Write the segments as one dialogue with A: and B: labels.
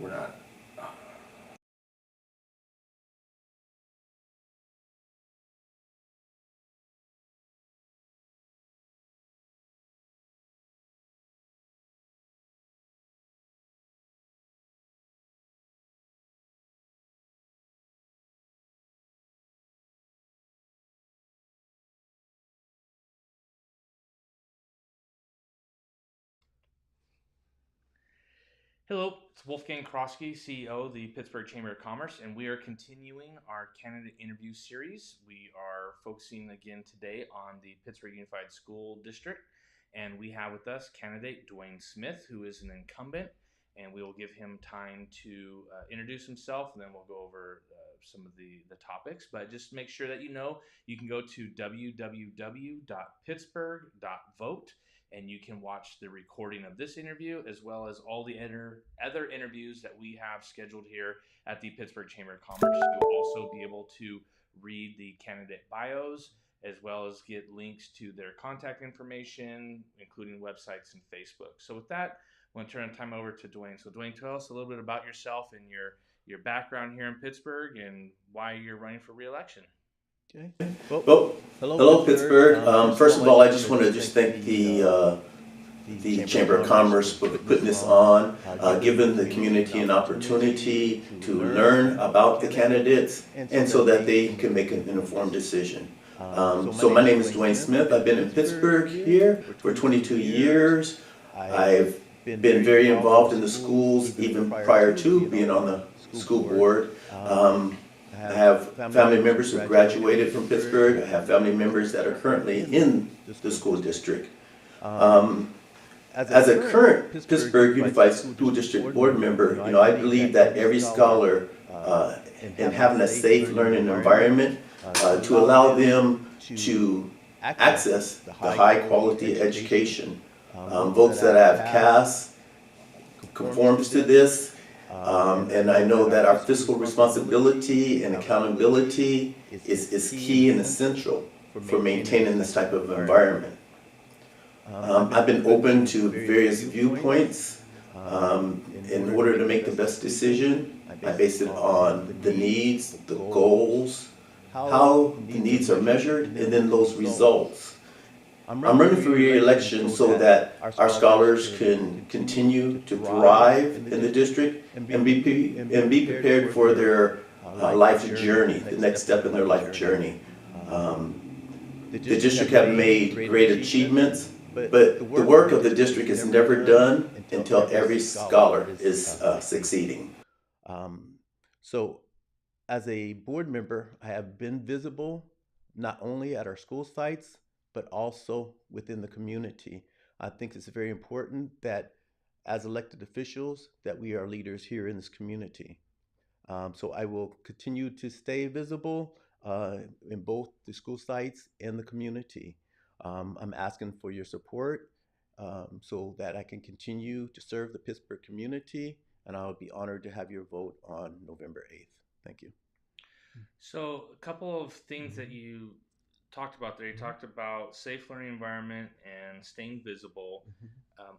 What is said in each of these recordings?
A: We're not.
B: Hello, it's Wolfgang Krosky, CEO of the Pittsburgh Chamber of Commerce, and we are continuing our candidate interview series. We are focusing again today on the Pittsburgh Unified School District, and we have with us candidate Duane Smith, who is an incumbent, and we will give him time to introduce himself, and then we'll go over some of the topics. But just make sure that you can go to www.pittsburgh.vote and you can watch the recording of this interview as well as all the other interviews that we have scheduled here at the Pittsburgh Chamber of Commerce. You'll also be able to read the candidate bios as well as get links to their contact information, including websites and Facebook. So with that, I want to turn the time over to Duane. So Duane, tell us a little bit about yourself and your background here in Pittsburgh and why you're running for reelection.
C: Okay. Well,
A: Well,
C: hello,
A: hello,
C: Pittsburgh.
A: Pittsburgh. First of all, I just want to just thank the Chamber of Commerce for putting this on, giving the community an opportunity to learn about the candidates, and so that they can make an informed decision. So my name is Duane Smith. I've been in Pittsburgh here for 22 years. I've been very involved in the schools even prior to being on the school board. I have family members who graduated from Pittsburgh. I have family members that are currently in the school district. As a current Pittsburgh Unified School District board member, I believe that every scholar in having a safe learning environment to allow them to access the high quality education. Votes that I have cast conforms to this. And I know that our fiscal responsibility and accountability is key and essential for maintaining this type of environment. I've been open to various viewpoints in order to make the best decision. I base it on the needs, the goals, how the needs are measured, and then those results. I'm running for re-election so that our scholars can continue to thrive in the district and be prepared for their life journey, the next step in their life journey. The district have made great achievements, but the work of the district is never done until every scholar is succeeding.
C: So, as a board member, I have been visible not only at our school sites, but also within the community. I think it's very important that as elected officials that we are leaders here in this community. So I will continue to stay visible in both the school sites and the community. I'm asking for your support so that I can continue to serve the Pittsburgh community, and I'll be honored to have your vote on November 8th. Thank you.
B: So, a couple of things that you talked about there. You talked about safe learning environment and staying visible.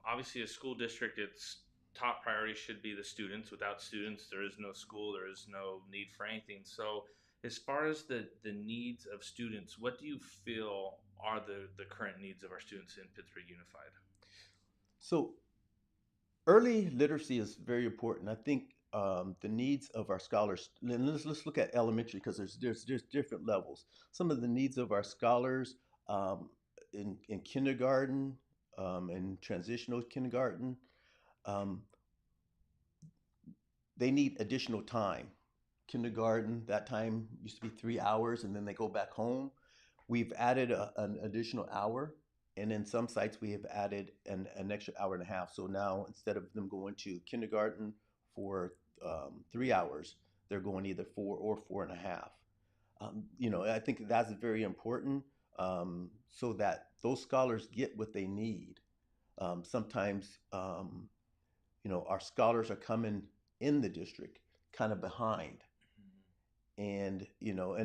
B: Obviously, a school district, its top priority should be the students. Without students, there is no school. There is no need for anything. So, as far as the needs of students, what do you feel are the current needs of our students in Pittsburgh Unified?
C: So early literacy is very important. I think the needs of our scholars. And let's look at elementary because there's different levels. Some of the needs of our scholars um, in kindergarten and transitional kindergarten, um, they need additional time. Kindergarten, that time used to be 3 hours, and then they go back home. We've added an additional hour, and in some sites we have added an extra hour and a half. So now instead of them going to kindergarten for 3 hours, they're going either 4 or 4.5. I think that's very important so that those scholars get what they need. Sometimes, our scholars are coming in the district kind of behind, and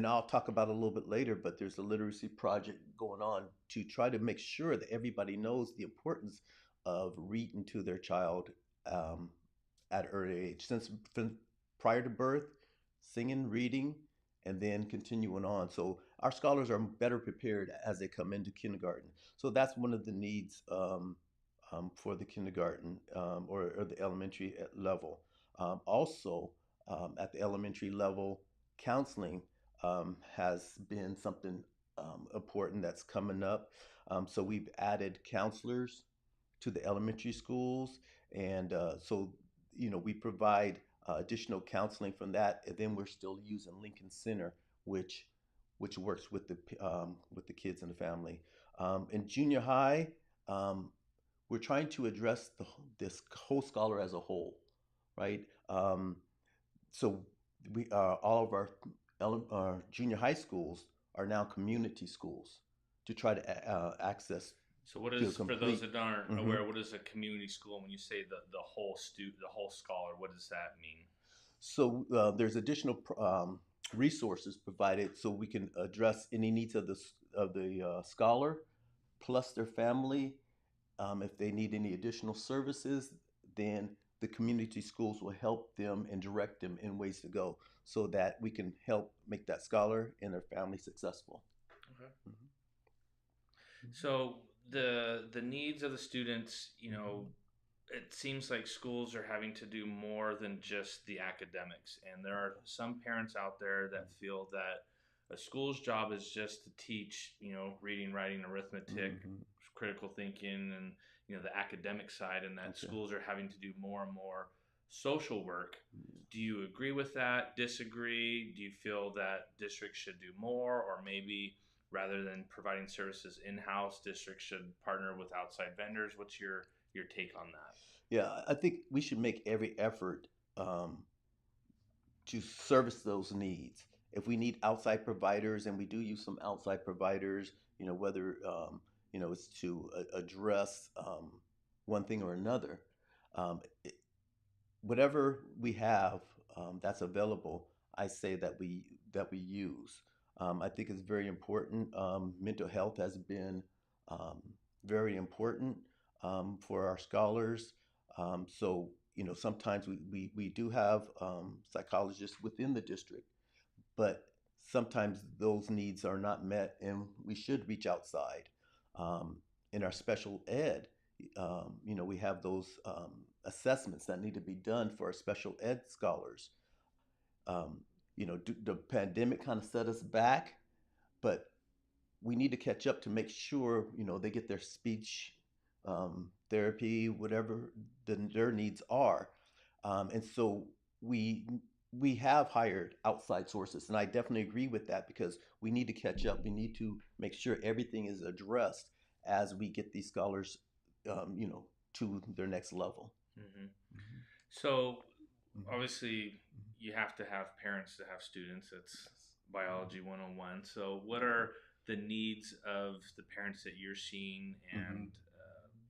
C: I'll talk about it a little bit later, but there's a literacy project going on to try to make sure that everybody knows the importance of reading to their child um, at an early age, since from prior to birth, singing, reading, and then continuing on. So our scholars are better prepared as they come into kindergarten. So that's one of the needs for the kindergarten or the elementary level. Also, at the elementary level, counseling has been something important that's coming up. So we've added counselors to the elementary schools, and we provide additional counseling from that, and then we're still using Lincoln Center, which works with the kids and the family. In junior high, um, we're trying to address this whole scholar as a whole, right? So we all of our junior high schools are now community schools to try to access
B: So what
C: to
B: is, for those
C: complete.
B: that aren't
C: Mhm.
B: aware, what is a community school? When you say the whole the whole scholar, what does that mean?
C: So there's additional resources provided so we can address any needs of the scholar, plus their family. If they need any additional services, then the community schools will help them and direct them in ways to go, so that we can help make that scholar and their family successful.
B: Okay.
C: Mhm.
B: So the needs of the students, you know, it seems like schools are having to do more than just the academics, and there are some parents out there that feel that a school's job is just to teach, you know, reading, writing, arithmetic,
C: Mhm.
B: critical thinking, and you know the academic side, and that
C: Okay.
B: schools are having to do more and more social work. Do you agree with that? Disagree? Do you feel that districts should do more, or maybe rather than providing services in-house, districts should partner with outside vendors? What's your take on that?
C: Yeah, I think we should make every effort um, to service those needs. If we need outside providers, and we do use some outside providers, whether it's to address one thing or another, um, whatever we have that's available, I say that we use. I think it's very important. Mental health has been um, very important for our scholars. So sometimes we do have psychologists within the district, but sometimes those needs are not met, and we should reach outside. Um, in our special ed, we have those assessments that need to be done for our special ed scholars. Um, the pandemic kind of set us back, but we need to catch up to make sure they get their speech therapy, whatever their needs are, and so we we have hired outside sources, and I definitely agree with that, because we need to catch up. We need to make sure everything is addressed as we get these scholars, to their next level.
B: Hmm.
C: Mhm.
B: So
C: Mhm.
B: obviously, you have to have parents to have students. It's biology 101. So what are the needs of the parents that you're seeing,
C: Mhm.
B: and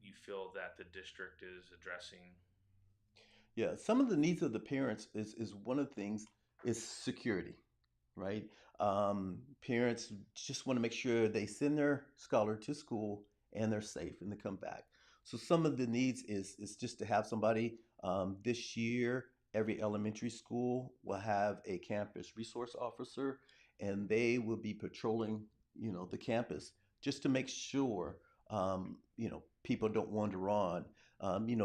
B: you feel that the district is addressing?
C: Yeah, some of the needs of the parents is one of the things is security, right? Parents just want to make sure they send their scholar to school and they're safe and they come back. So some of the needs is just to have somebody. This year, every elementary school will have a campus resource officer, and they will be patrolling, the campus, just to make sure, people don't wander on.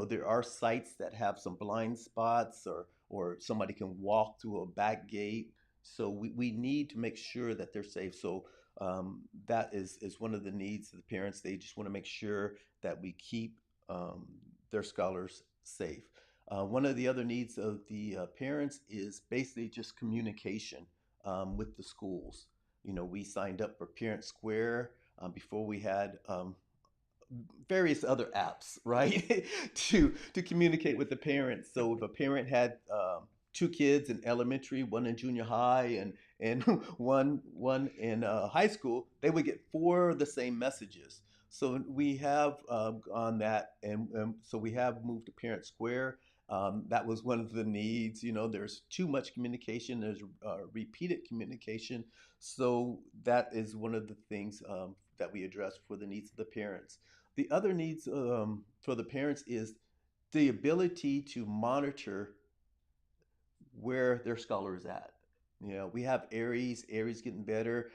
C: There are sites that have some blind spots, or somebody can walk through a back gate, so we need to make sure that they're safe. So that is one of the needs of the parents. They just want to make sure that we keep their scholars safe. One of the other needs of the parents is basically just communication with the schools. We signed up for Parent Square before we had various other apps, right, to communicate with the parents. So if a parent had two kids in elementary, one in junior high, and one in high school, they would get four of the same messages. So we have on that, and so we have moved to Parent Square. That was one of the needs. There's too much communication. There's repeated communication. So that is one of the things that we address for the needs of the parents. The other needs for the parents is the ability to monitor where their scholar is at. You know, we have Aries getting better.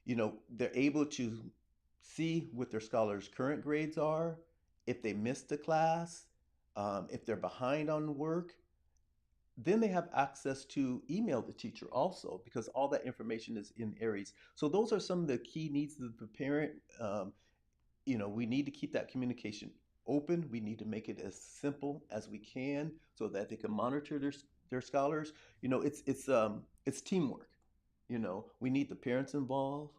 C: You know, they're able to see what their scholars' current grades are, if they missed a class, if they're behind on work. Then they have access to email the teacher also, because all that information is in Aries. So those are some of the key needs of the parent. You know, we need to keep that communication open. We need to make it as simple as we can so that they can monitor their scholars. You know, it's teamwork. You know, we need the parents involved,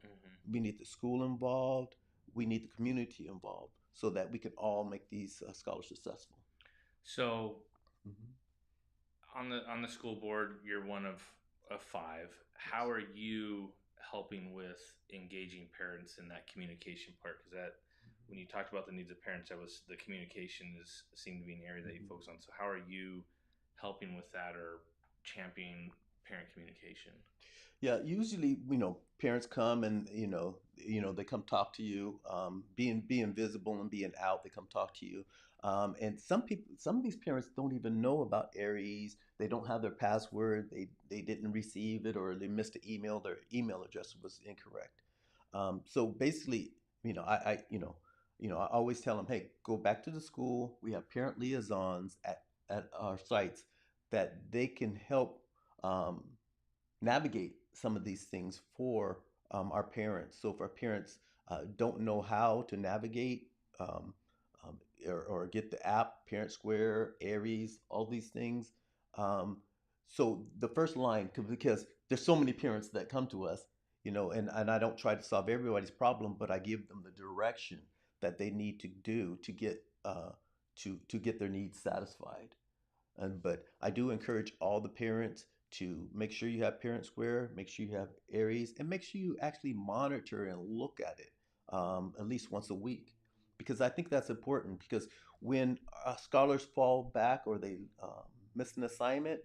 C: we need the school involved, we need the community involved so that we can all make these scholars successful.
B: So
C: Mhm.
B: on the school board, you're one of five. How are you helping with engaging parents in that communication part? Because that when you talked about the needs of parents, that was the communication is seemed to be an area that you
C: Mhm.
B: focus on. So how are you helping with that or championing parent communication?
C: Yeah, usually, you know, parents come and they come talk to you, being visible and being out. They come talk to you, and some of these parents don't even know about Aries. They don't have their password. They didn't receive it, or they missed an email. Their email address was incorrect. So basically, you know, I always tell them, hey, go back to the school. We have parent liaisons at our sites that they can help. Navigate some of these things for our parents. So if our parents don't know how to navigate um, um, or get the app, Parent Square, Aries, all these things. Um, so the first line, because there's so many parents that come to us, you know, and I don't try to solve everybody's problem, but I give them the direction that they need to do to get their needs satisfied. But I do encourage all the parents to make sure you have Parent Square, make sure you have Aries, and make sure you actually monitor and look at it at least once a week. Because I think that's important. Because when scholars fall back or they miss an assignment,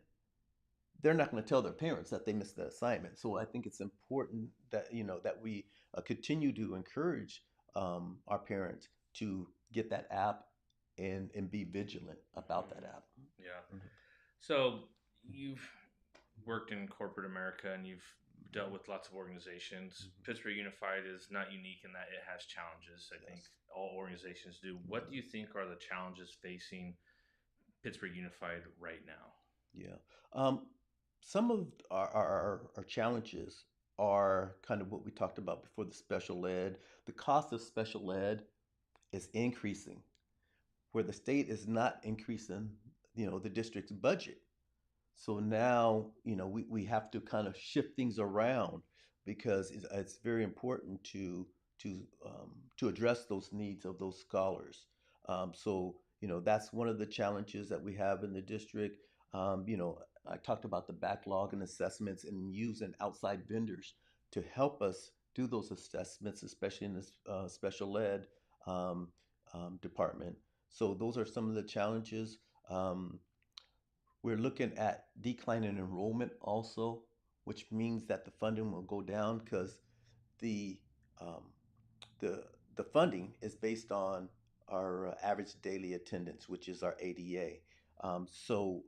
C: they're not going to tell their parents that they missed the assignment. So I think it's important that that we continue to encourage our parents to get that app and be vigilant about that
B: Mhm.
C: app.
B: Yeah.
C: Mhm.
B: So you've worked in corporate America and you've dealt with lots of organizations.
C: Mhm.
B: Pittsburgh Unified is not unique in that it has challenges. I think
C: Yes.
B: all organizations do. What do you think are the challenges facing Pittsburgh Unified right now?
C: Yeah. Some of our challenges are kind of what we talked about before, the special ed. The cost of special ed is increasing, where the state is not increasing, the district's budget. So now, we have to kind of shift things around because it's very important to address those needs of those scholars. So, that's one of the challenges that we have in the district. I talked about the backlog and assessments and using outside vendors to help us do those assessments, especially in this special ed um, department. So those are some of the challenges. Um, we're looking at declining enrollment also, which means that the funding will go down because the um, the the funding is based on our average daily attendance, which is our ADA. So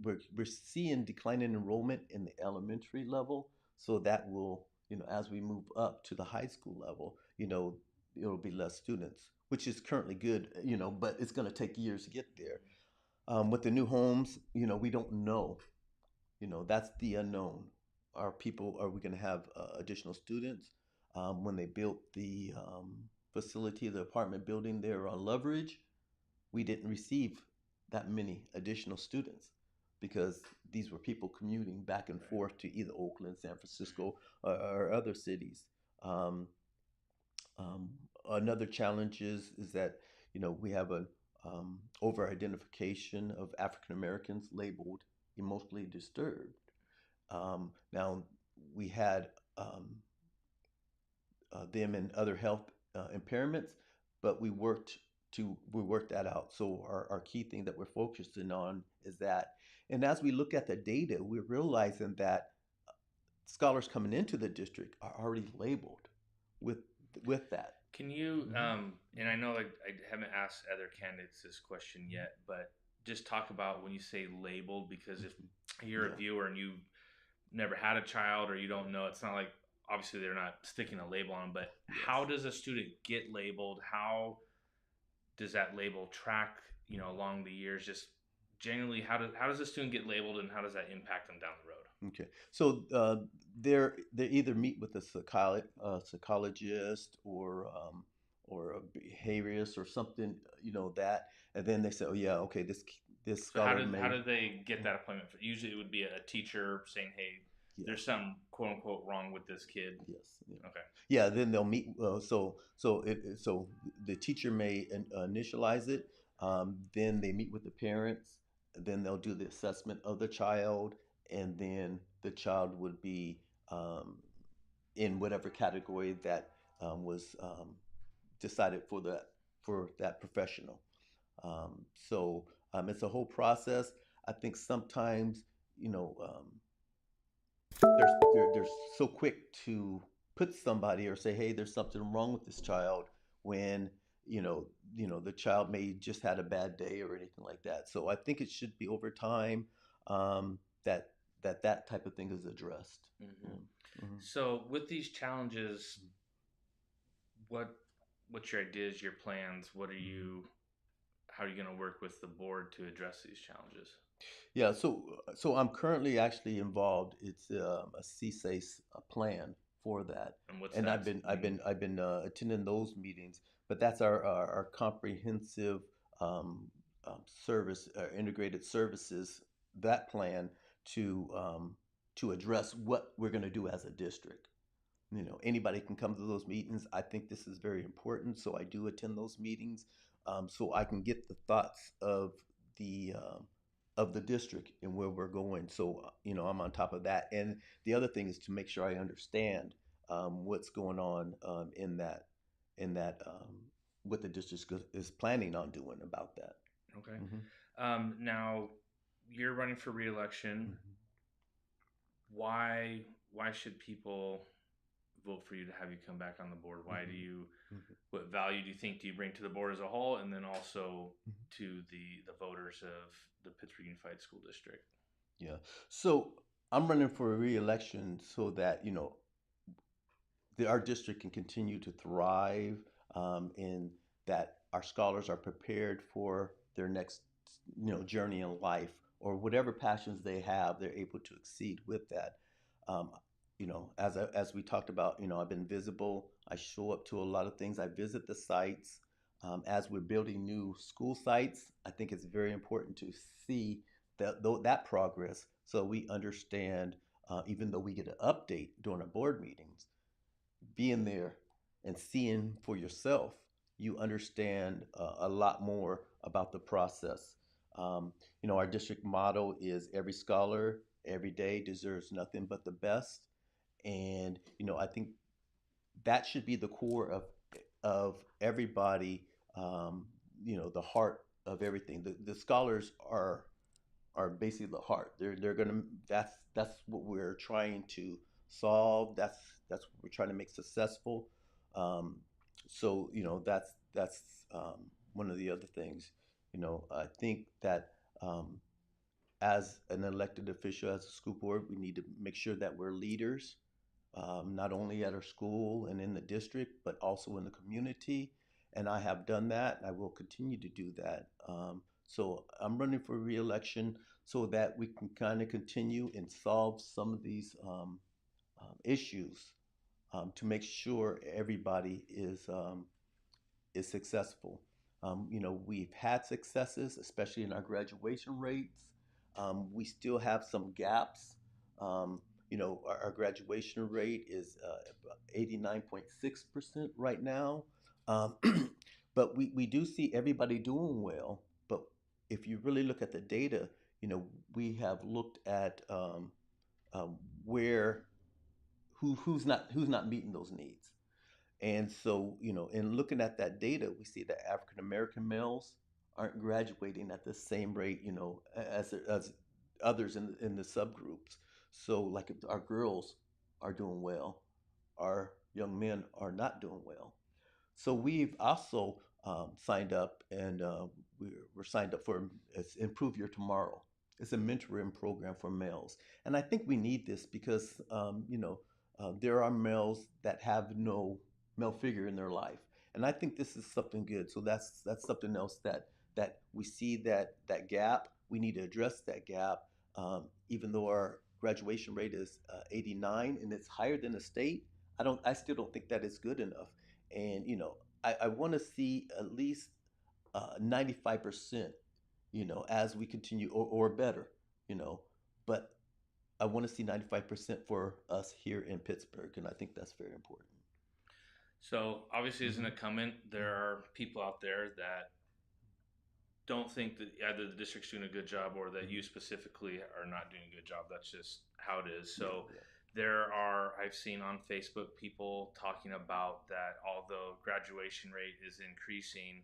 C: we're seeing declining enrollment in the elementary level. So that will, as we move up to the high school level, it'll be less students, which is currently good, but it's going to take years to get there. With the new homes, we don't know. That's the unknown. Are we going to have additional students? When they built the facility, the apartment building there on Loveridge, we didn't receive that many additional students because these were people commuting back and
B: Right.
C: forth to either Oakland, San Francisco, or other cities. Um, um, Another challenge is that we have a over identification of African Americans labeled emotionally disturbed. Now we had them in other health impairments, but we worked that out. So our key thing that we're focusing on is that, and as we look at the data, we're realizing that scholars coming into the district are already labeled with with that.
B: Can you,
C: Mhm.
B: and I know like I haven't asked other candidates this question yet, but just talk about when you say labeled, because if
C: Mhm.
B: you're a
C: Yeah.
B: viewer and you've never had a child or you don't know, it's not like obviously they're not sticking a label on, but how
C: Yes.
B: does a student get labeled? How does that label track, along the years? Just generally, how does a student get labeled and how does that impact them down the road?
C: Okay. So they either meet with a psychologist or a behaviorist or something, that, and then they say, oh yeah, okay, this
B: So how
C: scholar
B: do how
C: may.
B: do they get that appointment? Usually, it would be a teacher saying, "Hey, there's
C: Yes.
B: something quote unquote wrong with this kid."
C: Yes. Yeah.
B: Okay.
C: Yeah. Then they'll meet. So the teacher may initialize it. Then they meet with the parents. Then they'll do the assessment of the child, and then the child would be in whatever category that was decided for that professional. It's a whole process. I think sometimes you know they're so quick to put somebody or say, hey, there's something wrong with this child when the child may just had a bad day or anything like that. So I think it should be over time that that type of thing is addressed.
B: Hmm.
C: Mhm.
B: So with these challenges, what what's your ideas, your plans? What are
C: Mhm.
B: you? How are you going to work with the board to address these challenges?
C: Yeah, so I'm currently actually involved. It's a CSACE plan for that,
B: And what's
C: and I've
B: that
C: been I've
B: mean?
C: been I've been attending those meetings. But that's our comprehensive um, service, integrated services, that plan to um, to address what we're going to do as a district. Anybody can come to those meetings. I think this is very important, so I do attend those meetings, so I can get the thoughts the of the district and where we're going. So I'm on top of that. And the other thing is to make sure I understand what's going on in that what the district is planning on doing about that.
B: Okay.
C: Hmm.
B: Now you're running for reelection.
C: Hmm.
B: Why should people vote for you to have you come back on the board? Why do
C: Hmm.
B: you?
C: Hmm.
B: What value do you think do you bring to the board as a whole, and then also
C: Hmm.
B: to the voters of the Pittsburgh Unified School District?
C: Yeah. So I'm running for a re-election so that our district can continue to thrive, and that our scholars are prepared for their next journey in life, or whatever passions they have, they're able to exceed with that. um, as we talked about, I've been visible. I show up to a lot of things. I visit the sites. As we're building new school sites, I think it's very important to see that progress, so we understand, even though we get an update during our board meetings, being there and seeing for yourself, you understand a lot more about the process. Um, our district motto is every scholar every day deserves nothing but the best. And, I think that should be the core of everybody, the heart of everything. The scholars are basically the heart. They're gonna that's what we're trying to solve. That's what we're trying to make successful. Um, so that's one of the other things. I think that as an elected official, as a school board, we need to make sure that we're leaders, not only at our school and in the district, but also in the community. And I have done that, and I will continue to do that. So I'm running for reelection so that we can kind of continue and solve some of these issues, to make sure everybody is successful. We've had successes, especially in our graduation rates. We still have some gaps. Our graduation rate is about 89.6% right now. Um, but we do see everybody doing well. But if you really look at the data, we have looked at where who's not meeting those needs. And so, in looking at that data, we see that African American males aren't graduating at the same rate, as others in the subgroups. So, like, if our girls are doing well, our young men are not doing well. So we've also signed up, and we're signed up for Improve Your Tomorrow. It's a mentoring program for males, and I think we need this because there are males that have no male figure in their life, and I think this is something good. So that's something else that we see that gap. We need to address that gap. Even though our graduation rate is 89 and it's higher than the state, I still don't think that is good enough. And I want to see at least 95%, as we continue, or better, you know. But I want to see 95% for us here in Pittsburgh, and I think that's very important.
B: So obviously, as an
C: Hmm.
B: incumbent, there are people out there that don't think that either the district's doing a good job or that you specifically are not doing a good job. That's just how it is.
C: Yeah,
B: So
C: yeah.
B: I've seen on Facebook people talking about that although graduation rate is increasing,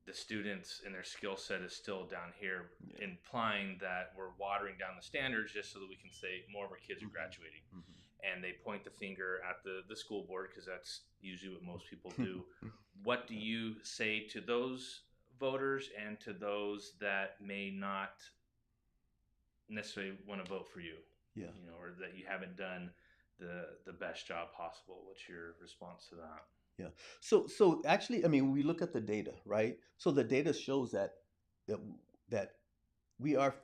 B: the students and their skill set is still down here,
C: Yeah.
B: implying that we're watering down the standards just so that we can say more of our kids are
C: Hmm.
B: graduating. And they point the finger at the school board because that's usually what most people do. What do you say to those voters and to those that may not necessarily want to vote for you,
C: Yeah.
B: or that you haven't done the best job possible? What's your response to that?
C: Yeah. So actually, I mean, we look at the data, right? So the data shows that that we are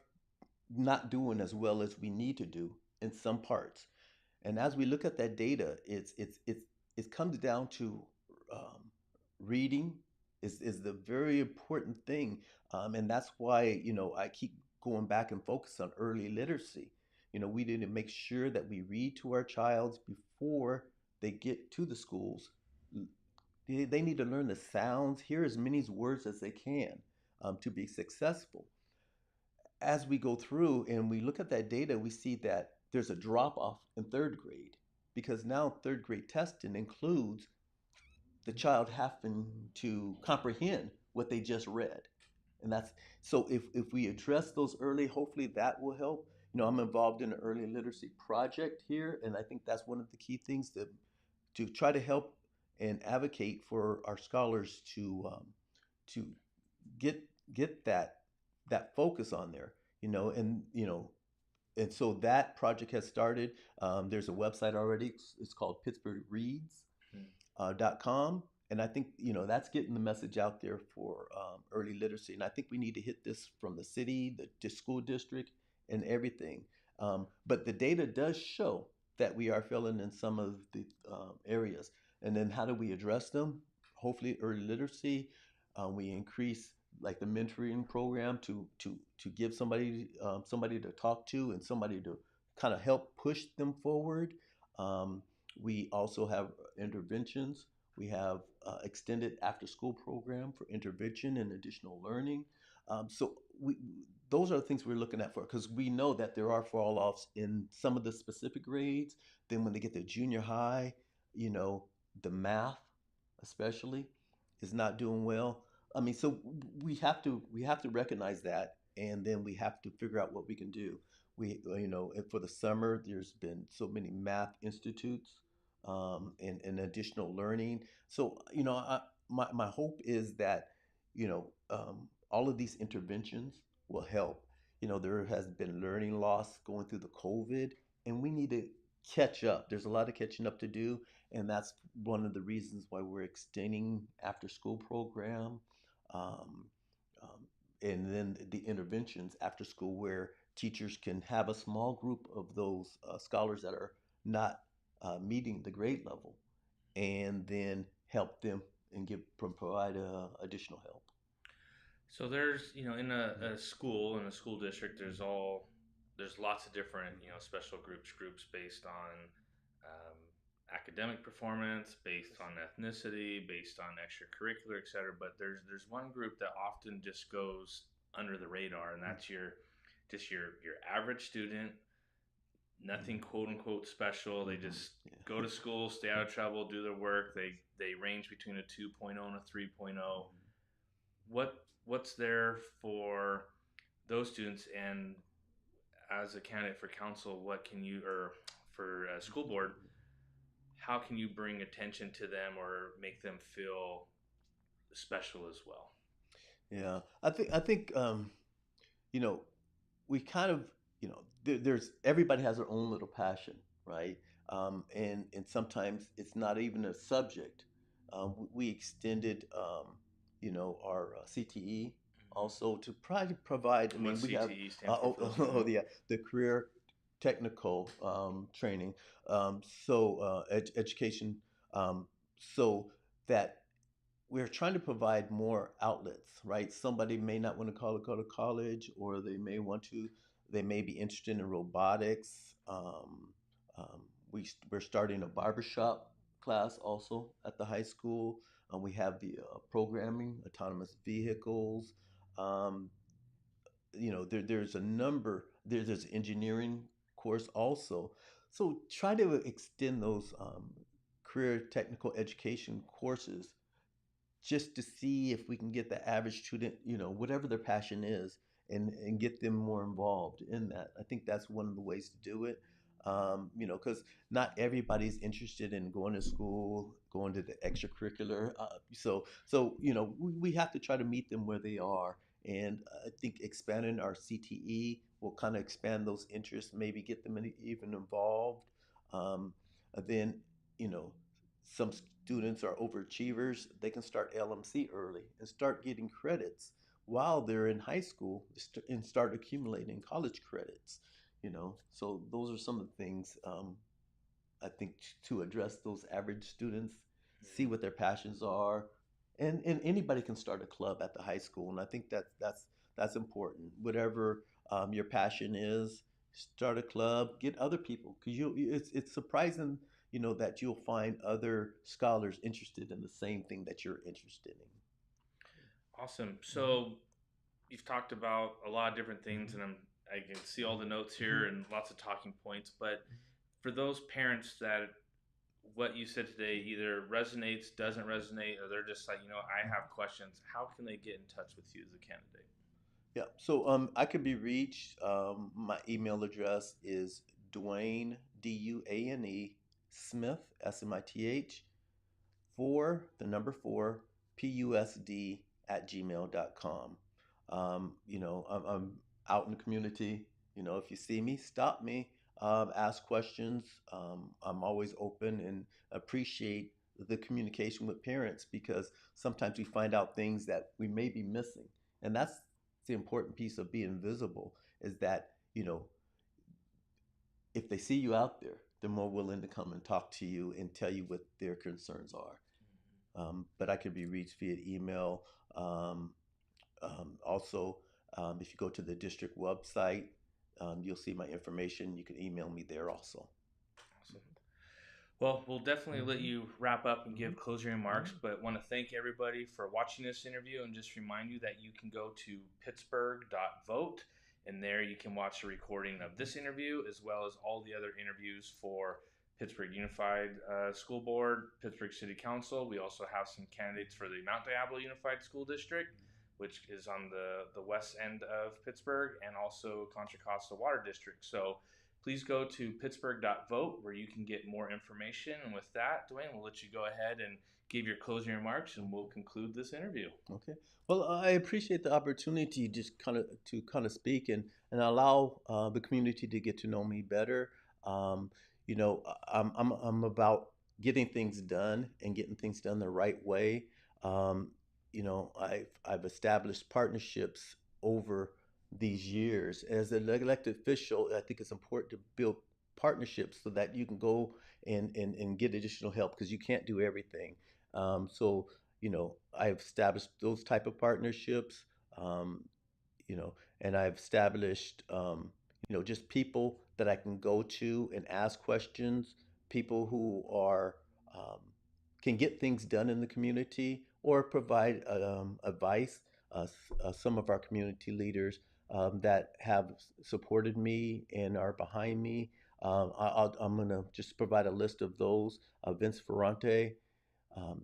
C: not doing as well as we need to do in some parts. And as we look at that data, it comes down to um, reading is the very important thing, and that's why I keep going back and focus on early literacy. We need to make sure that we read to our childs before they get to the schools. They need to learn the sounds, hear as many words as they can to be successful. As we go through and we look at that data, we see that there's a drop off in third grade because now third grade testing includes the child having to comprehend what they just read. And that's so if we address those early, hopefully that will help. I'm involved in an early literacy project here, and I think that's one of the key things to try to help and advocate for our scholars to get get that focus on there, and so that project has started. There's a website already. It's called Pittsburgh Reads
B: Hmm.
C: .com, and I think that's getting the message out there for early literacy. And I think we need to hit this from the city, the school district, and everything. But the data does show that we are failing in some of the areas. And then how do we address them? Hopefully, early literacy. We increase like the mentoring program to give somebody to talk to and somebody to kind of help push them forward. Um, we also have interventions. We have extended after school program for intervention and additional learning. So those are the things we're looking at for because we know that there are fall offs in some of the specific grades. Then when they get to junior high, you know, the math especially is not doing well. I mean, so we have to recognize that, and then we have to figure out what we can do. And for the summer, there's been so many math institutes and additional learning. So, my hope is that, all of these interventions will help. There has been learning loss going through the COVID, and we need to catch up. There's a lot of catching up to do, and that's one of the reasons why we're extending after school program, um, um, and then the interventions after school where teachers can have a small group of those scholars that are not meeting the grade level, and then help them and provide additional help.
B: So there's, in a school, in a school district, there's lots of different, special groups based on academic performance, based on ethnicity, based on extracurricular, et cetera. But there's one group that often just goes under the radar, and that's your average student. Nothing quote unquote special. They
C: Mhm.
B: just
C: Yeah.
B: go to school, stay out of trouble, do their work. They range between a 2.0 and a 3.0. What's there for those students, and as a candidate for council, what can you, or for school board, how can you bring attention to them or make them feel special as well?
C: Yeah, I think you know, we kind of, there's everybody has their own little passion, right? And sometimes it's not even a subject. We extended, our CTE also to try to provide. I
B: What
C: mean, we have
B: CTE stand for, folks who don't
C: oh
B: know?
C: yeah, the career technical training, education, so that we're trying to provide more outlets, right? Somebody may not want to go to college, or they may be interested in robotics. We're starting a barbershop class also at the high school. We have the programming, autonomous vehicles. Um, there's a number, there's engineering course also. So try to extend those career technical education courses just to see if we can get the average student, whatever their passion is, and get them more involved in that. I think that's one of the ways to do it. Because not everybody's interested in going to school, going to the extracurricular. We have to try to meet them where they are. And I think expanding our CTE will kind of expand those interests, maybe get them even involved. Um, then, you know, some students are overachievers. They can start LMC early and start getting credits while they're in high school and start accumulating college credits. So those are some of the things, I think, to address those average students, see what their passions are, and anybody can start a club at the high school, and I think that's important. Whatever your passion is, start a club, get other people, because it's surprising, that you'll find other scholars interested in the same thing that you're interested in.
B: Awesome.
C: Mhm.
B: So you've talked about a lot of different things,
C: Mhm.
B: and I can see all the notes here
C: Mhm.
B: and lots of talking points. But for those parents that what you said today either resonates, doesn't resonate, or they're just like, I have questions, how can they get in touch with you as a candidate?
C: Yeah, so I can be reached. My email address is Duane, Duane, Smith, Smith, the number four, PUSD at gmail.com. I'm out in the community. If you see me, stop me, ask questions. I'm always open and appreciate the communication with parents, because sometimes we find out things that we may be missing. And that's the important piece of being visible, is that, if they see you out there, they're more willing to come and talk to you and tell you what their concerns are. But I can be reached via email. Um, also, if you go to the district website, you'll see my information. You can email me there also.
B: Awesome. Well, we'll definitely let
C: Mhm.
B: you wrap up and give
C: Mhm.
B: closing remarks,
C: Mhm.
B: but want to thank everybody for watching this interview and just remind you that you can go to pittsburgh.vote, and there you can watch a recording of this interview as well as all the other interviews for Pittsburgh Unified School Board, Pittsburgh City Council. We also have some candidates for the Mount Diablo Unified School District, which is on the west end of Pittsburgh, and also Contra Costa Water District. So please go to pittsburgh.vote where you can get more information. And with that, Duane, we'll let you go ahead and give your closing remarks, and we'll conclude this interview.
C: Okay. Well, I appreciate the opportunity just kind of speak and allow the community to get to know me better. I'm about getting things done and getting things done the right way. I've established partnerships over these years. As an elected official, I think it's important to build partnerships so that you can go and get additional help, because you can't do everything. So I've established those type of partnerships, um, and I've established, just people that I can go to and ask questions, people who um, can get things done in the community or provide advice. Some of our community leaders that have supported me and are behind me. I'm going to just provide a list of those. Vince Ferrante,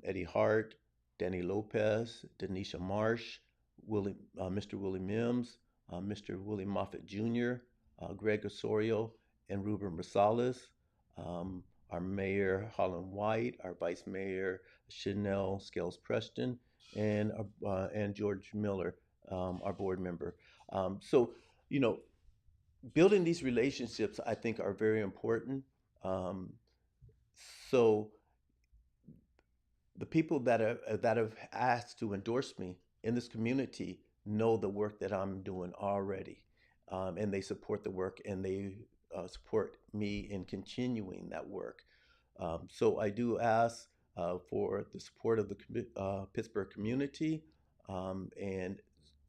C: Eddie Hart, Danny Lopez, Denisha Marsh, Mr. Willie Mims, Mr. Willie Moffett Jr., Greg Osorio, and Ruben Rosales. our mayor, Holland White, our vice mayor, Chanel Scales Preston, and George Miller, our board member. So, you know, building these relationships, I think, are very important. Um, so the people that have asked to endorse me in this community know the work that I'm doing already, and they support the work, and they support me in continuing that work. So I do ask for the support of the Pittsburgh community, and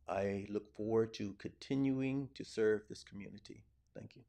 C: I look forward to continuing to serve this community. Thank you.